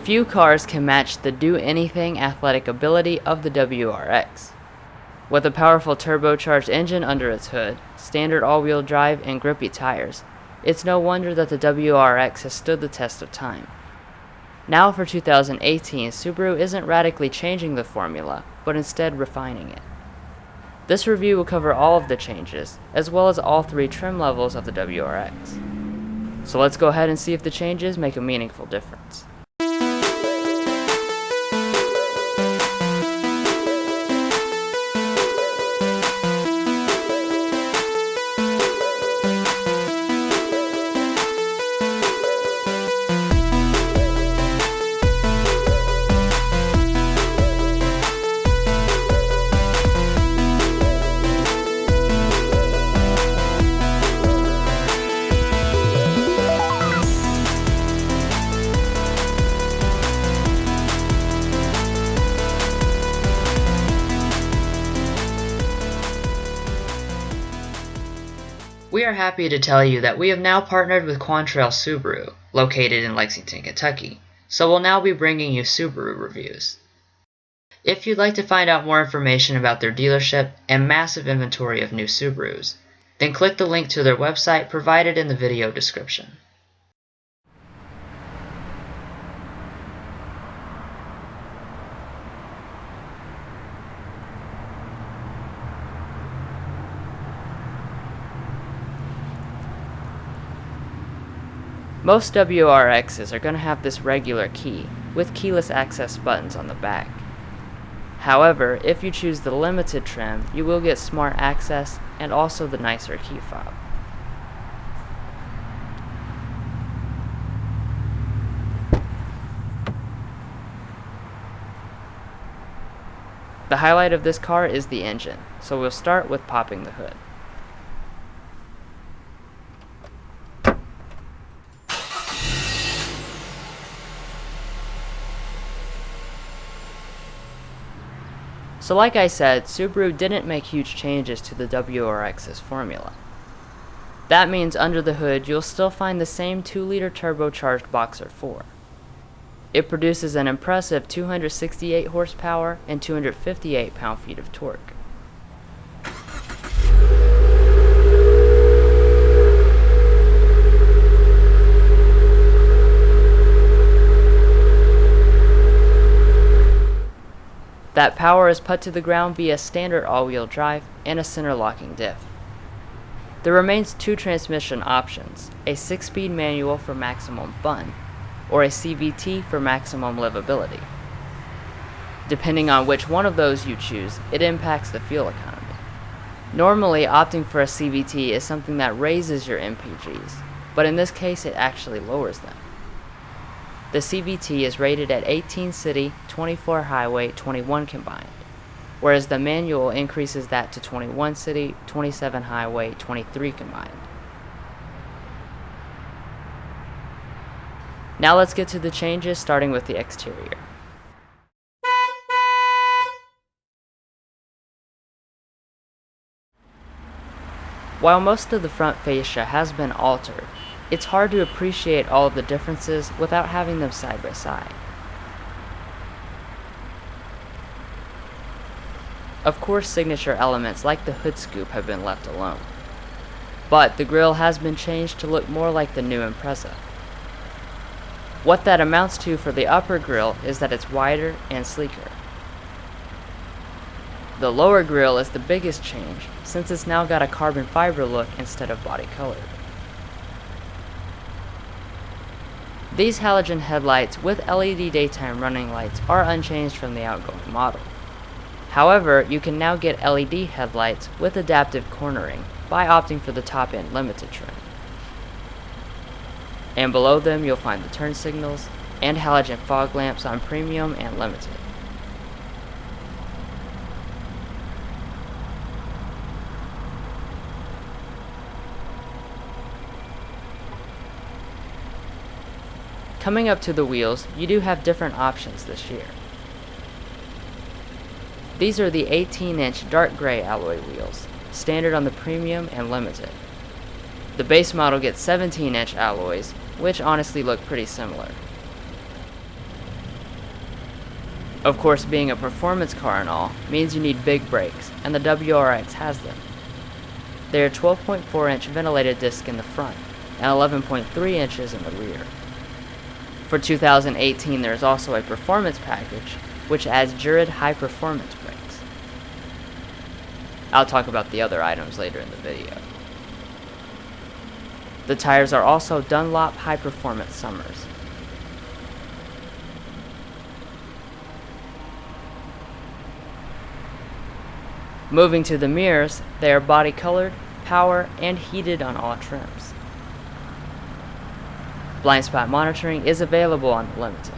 Few cars can match the do-anything athletic ability of the WRX. With a powerful turbocharged engine under its hood, standard all-wheel drive, and grippy tires, it's no wonder that the WRX has stood the test of time. Now for 2018, Subaru isn't radically changing the formula, but instead refining it. This review will cover all of the changes, as well as all 3 trim levels of the WRX. So let's go ahead and see if the changes make a meaningful difference. We are happy to tell you that we have now partnered with Quantrail Subaru, located in Lexington, Kentucky, so we'll now be bringing you Subaru reviews. If you'd like to find out more information about their dealership and massive inventory of new Subarus, then click the link to their website provided in the video description. Most WRXs are going to have this regular key, with keyless access buttons on the back. However, if you choose the Limited trim, you will get smart access and also the nicer key fob. The highlight of this car is the engine, so we'll start with popping the hood. So like I said, Subaru didn't make huge changes to the WRX's formula. That means under the hood you'll still find the same 2-liter turbocharged Boxer 4. It produces an impressive 268 horsepower and 258 pound-feet of torque. That power is put to the ground via standard all-wheel drive and a center locking diff. There remains 2 transmission options, a 6-speed manual for maximum fun, or a CVT for maximum livability. Depending on which one of those you choose, it impacts the fuel economy. Normally, opting for a CVT is something that raises your MPGs, but in this case it actually lowers them. The CVT is rated at 18 city, 24 highway, 21 combined, whereas the manual increases that to 21 city, 27 highway, 23 combined. Now let's get to the changes, starting with the exterior. While most of the front fascia has been altered, it's hard to appreciate all of the differences without having them side by side. Of course, signature elements like the hood scoop have been left alone, but the grille has been changed to look more like the new Impreza. What that amounts to for the upper grille is that it's wider and sleeker. The lower grille is the biggest change, since it's now got a carbon fiber look instead of body colored. These halogen headlights with LED daytime running lights are unchanged from the outgoing model. However, you can now get LED headlights with adaptive cornering by opting for the top-end Limited trim. And below them you'll find the turn signals and halogen fog lamps on Premium and Limited. Coming up to the wheels, you do have different options this year. These are the 18-inch dark gray alloy wheels, standard on the Premium and Limited. The base model gets 17-inch alloys, which honestly look pretty similar. Of course, being a performance car and all means you need big brakes, and the WRX has them. They are 12.4-inch ventilated discs in the front and 11.3 inches in the rear. For 2018, there is also a performance package, which adds Jurid high-performance brakes. I'll talk about the other items later in the video. The tires are also Dunlop high-performance Summers. Moving to the mirrors, they are body colored, power, and heated on all trims. Blind spot monitoring is available on the Limited.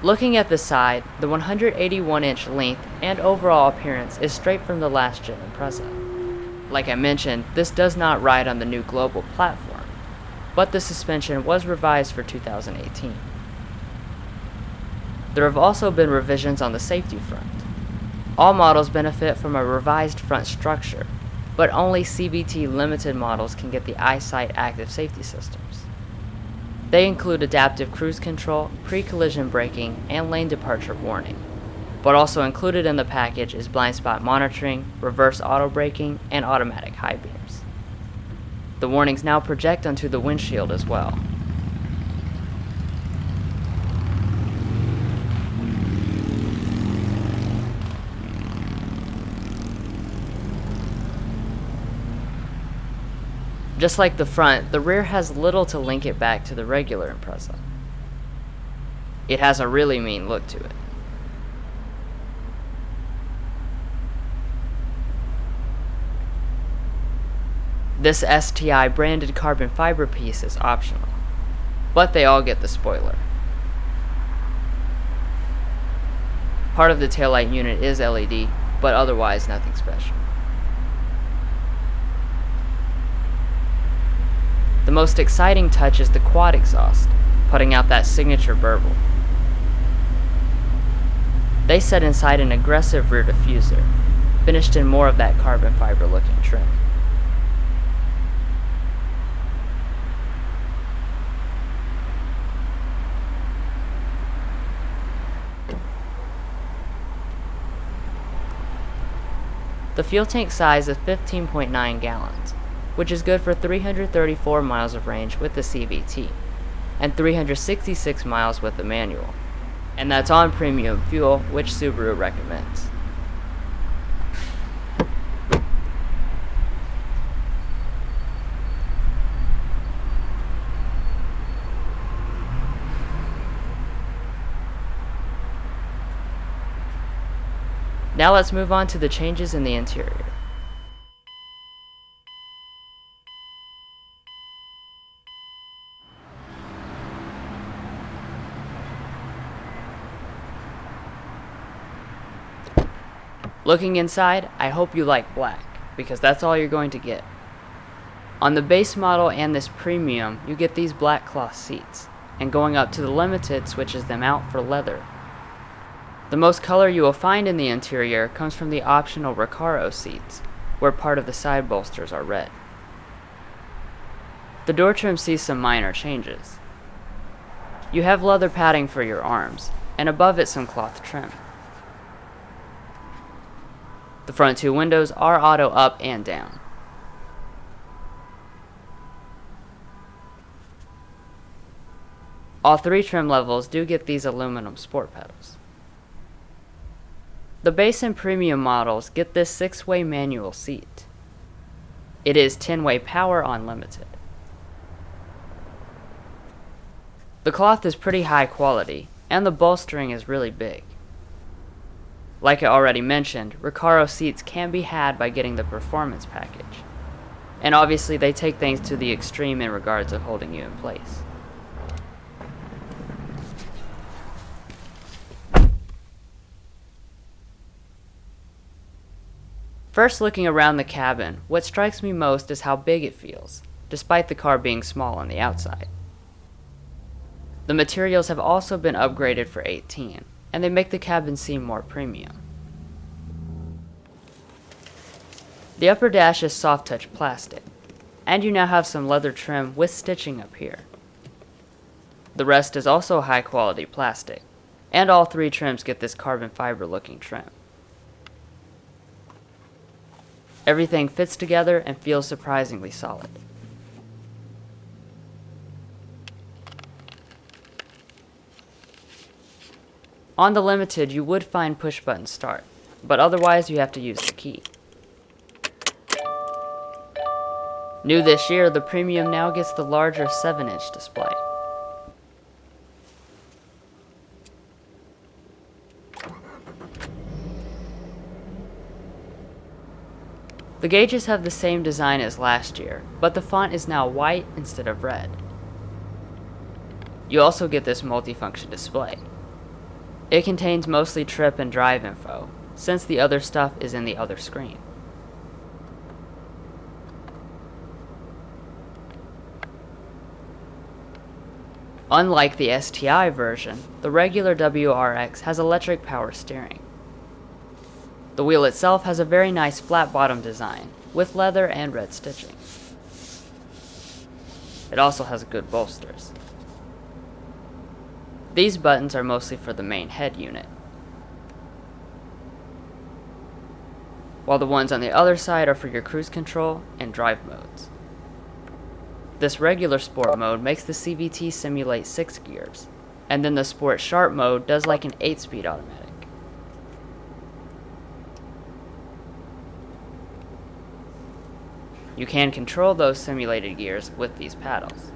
Looking at the side, the 181-inch length and overall appearance is straight from the last gen Impreza. Like I mentioned, this does not ride on the new global platform, but the suspension was revised for 2018. There have also been revisions on the safety front. All models benefit from a revised front structure, but only CVT Limited models can get the EyeSight active safety systems. They include adaptive cruise control, pre-collision braking, and lane departure warning. But also included in the package is blind spot monitoring, reverse auto braking, and automatic high beams. The warnings now project onto the windshield as well. Just like the front, the rear has little to link it back to the regular Impreza. It has a really mean look to it. This STI branded carbon fiber piece is optional, but they all get the spoiler. Part of the taillight unit is LED, but otherwise nothing special. The most exciting touch is the quad exhaust, putting out that signature burble. They set inside an aggressive rear diffuser, finished in more of that carbon fiber looking trim. The fuel tank size is 15.9 gallons, which is good for 334 miles of range with the CVT, and 366 miles with the manual. And that's on premium fuel, which Subaru recommends. Now let's move on to the changes in the interior. Looking inside, I hope you like black, because that's all you're going to get. On the base model and this premium, you get these black cloth seats, and going up to the Limited switches them out for leather. The most color you will find in the interior comes from the optional Recaro seats, where part of the side bolsters are red. The door trim sees some minor changes. You have leather padding for your arms, and above it some cloth trim. The front two windows are auto up and down. All three trim levels do get these aluminum sport pedals. The base and premium models get this 6-way manual seat. It is 10-way power on Limited. The cloth is pretty high quality, and the bolstering is really big. Like I already mentioned, Recaro seats can be had by getting the performance package. And obviously they take things to the extreme in regards of holding you in place. First, looking around the cabin, what strikes me most is how big it feels, despite the car being small on the outside. The materials have also been upgraded for 18, and they make the cabin seem more premium. The upper dash is soft touch plastic, and you now have some leather trim with stitching up here. The rest is also high quality plastic, and all three trims get this carbon fiber looking trim. Everything fits together and feels surprisingly solid. On the Limited, you would find push button start, but otherwise you have to use the key. New this year, the Premium now gets the larger 7-inch display. The gauges have the same design as last year, but the font is now white instead of red. You also get this multifunction display. It contains mostly trip and drive info, since the other stuff is in the other screen. Unlike the STI version, the regular WRX has electric power steering. The wheel itself has a very nice flat bottom design, with leather and red stitching. It also has good bolsters. These buttons are mostly for the main head unit, while the ones on the other side are for your cruise control and drive modes. This regular sport mode makes the CVT simulate 6 gears, and then the sport sharp mode does like an 8-speed automatic. You can control those simulated gears with these paddles.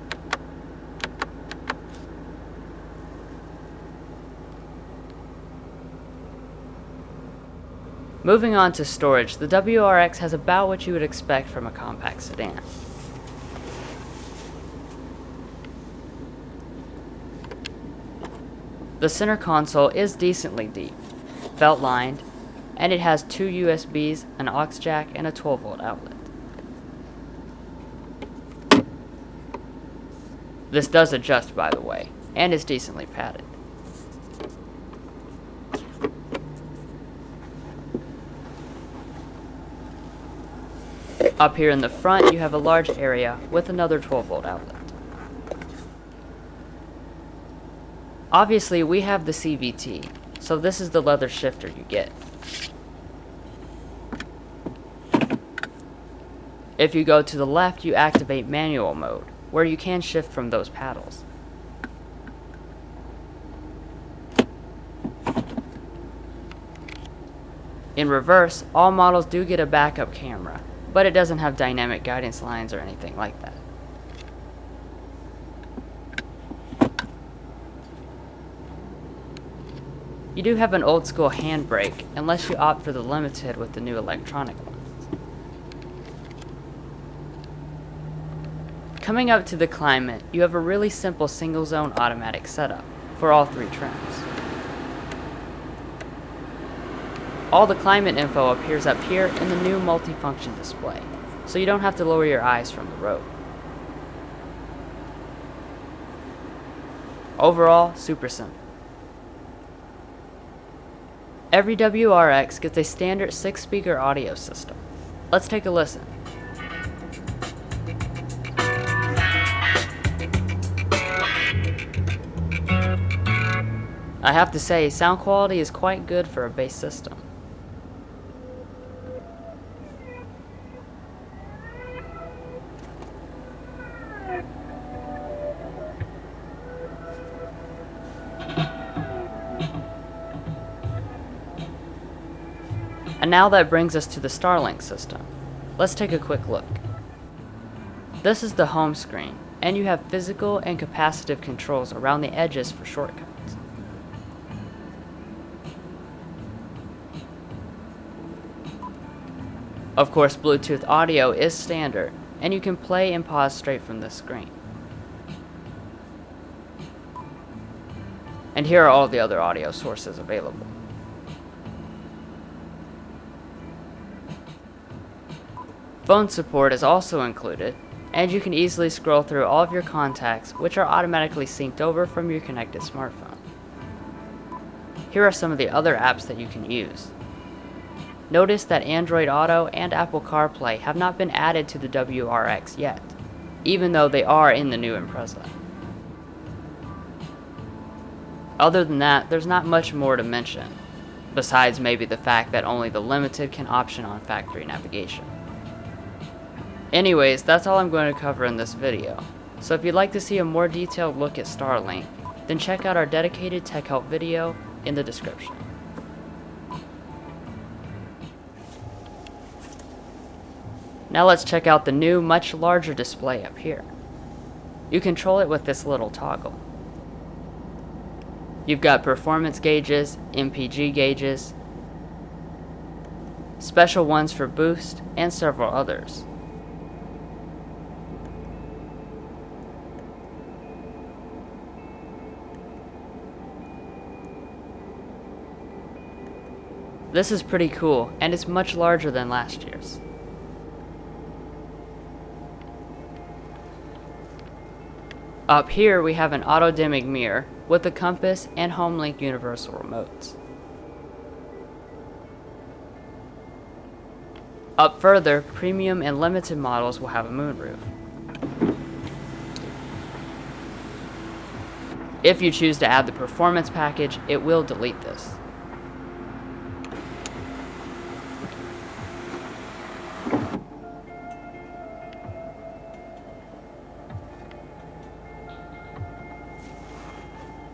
Moving on to storage, the WRX has about what you would expect from a compact sedan. The center console is decently deep, felt lined, and it has 2 USBs, an aux jack, and a 12-volt outlet. This does adjust, by the way, and is decently padded. Up here in the front, you have a large area with another 12-volt outlet. Obviously, we have the CVT, so this is the leather shifter you get. If you go to the left, you activate manual mode, where you can shift from those paddles. In reverse, all models do get a backup camera, but it doesn't have dynamic guidance lines or anything like that. You do have an old school handbrake, unless you opt for the Limited with the new electronic ones. Coming up to the climate, you have a really simple single zone automatic setup for all 3 trims. All the climate info appears up here in the new multifunction display, so you don't have to lower your eyes from the road. Overall, super simple. Every WRX gets a standard 6-speaker audio system. Let's take a listen. I have to say, sound quality is quite good for a bass system. And now that brings us to the StarLink system. Let's take a quick look. This is the home screen, and you have physical and capacitive controls around the edges for shortcuts. Of course, Bluetooth audio is standard, and you can play and pause straight from the screen. And here are all the other audio sources available. Phone support is also included, and you can easily scroll through all of your contacts, which are automatically synced over from your connected smartphone. Here are some of the other apps that you can use. Notice that Android Auto and Apple CarPlay have not been added to the WRX yet, even though they are in the new Impreza. Other than that, there's not much more to mention, besides maybe the fact that only the Limited can option on factory navigation. Anyways, that's all I'm going to cover in this video, so if you'd like to see a more detailed look at StarLink, then check out our dedicated tech help video in the description. Now let's check out the new, much larger display up here. You control it with this little toggle. You've got performance gauges, MPG gauges, special ones for boost, and several others. This is pretty cool, and it's much larger than last year's. Up here we have an auto-dimming mirror with the compass and HomeLink universal remotes. Up further, premium and limited models will have a moonroof. If you choose to add the performance package, it will delete this.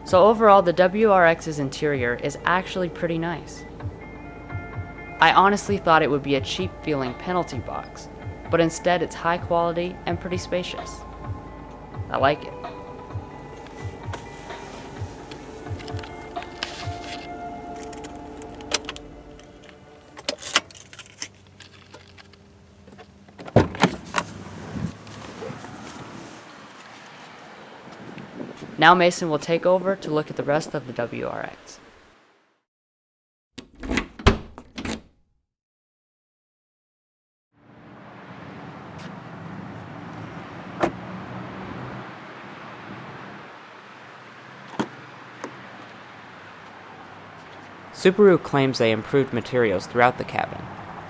So overall, the WRX's interior is actually pretty nice. I honestly thought it would be a cheap feeling penalty box, but instead it's high quality and pretty spacious. I like it. Now Mason will take over to look at the rest of the WRX. Subaru claims they improved materials throughout the cabin,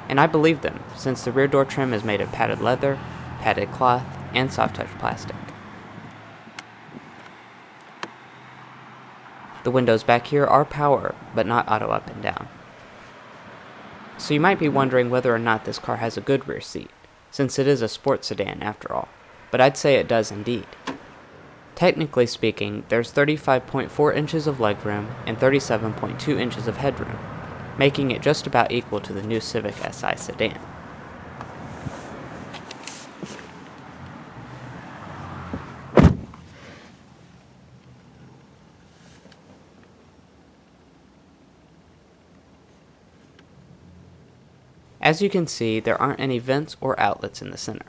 and I believe them since the rear door trim is made of padded leather, padded cloth, and soft touch plastic. The windows back here are power, but not auto up and down. So you might be wondering whether or not this car has a good rear seat, since it is a sports sedan after all, but I'd say it does indeed. Technically speaking, there's 35.4 inches of legroom and 37.2 inches of headroom, making it just about equal to the new Civic Si sedan. As you can see, there aren't any vents or outlets in the center.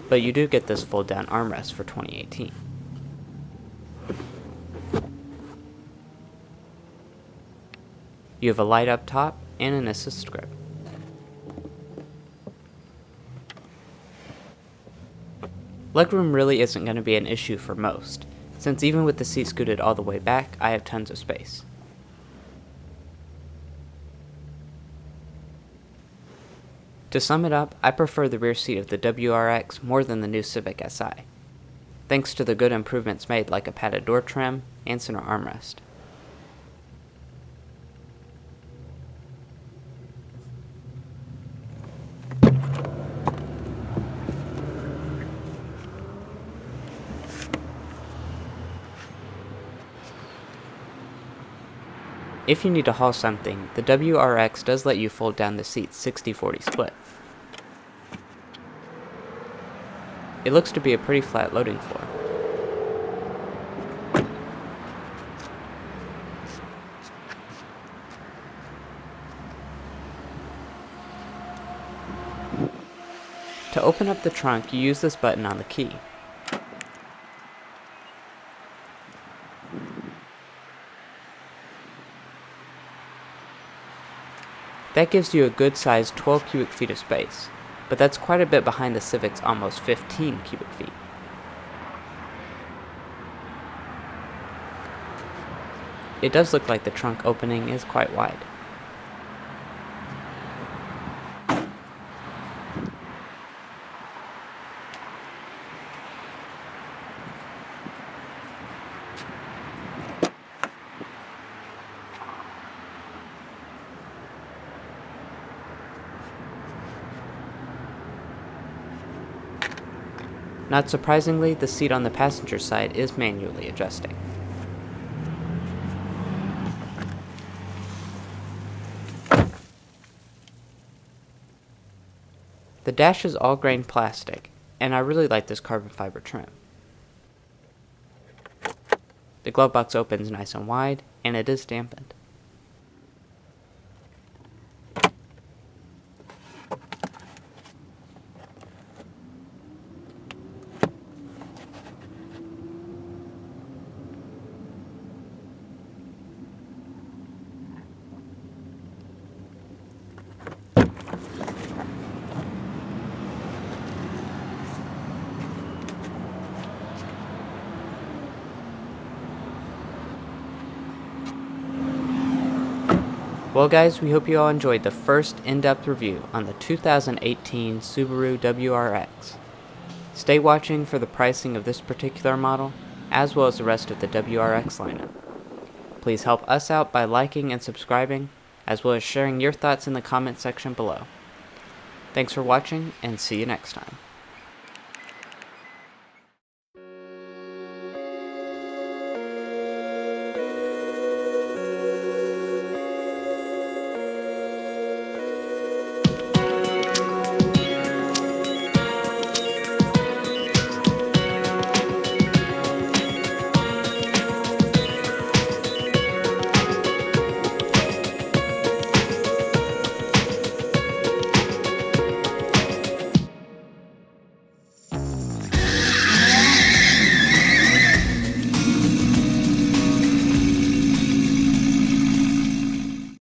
But you do get this fold-down armrest for 2018. You have a light up top and an assist grip. Legroom really isn't going to be an issue for most, since even with the seat scooted all the way back, I have tons of space. To sum it up, I prefer the rear seat of the WRX more than the new Civic Si, thanks to the good improvements made like a padded door trim and center armrest. If you need to haul something, the WRX does let you fold down the seats 60-40 split. It looks to be a pretty flat loading floor. To open up the trunk, you use this button on the key. That gives you a good sized 12 cubic feet of space, but that's quite a bit behind the Civic's almost 15 cubic feet. It does look like the trunk opening is quite wide. Not surprisingly, the seat on the passenger side is manually adjusting. The dash is all grain plastic, and I really like this carbon fiber trim. The glove box opens nice and wide, and it is dampened. Well guys, we hope you all enjoyed the first in-depth review on the 2018 Subaru WRX. Stay watching for the pricing of this particular model, as well as the rest of the WRX lineup. Please help us out by liking and subscribing, as well as sharing your thoughts in the comment section below. Thanks for watching, and see you next time.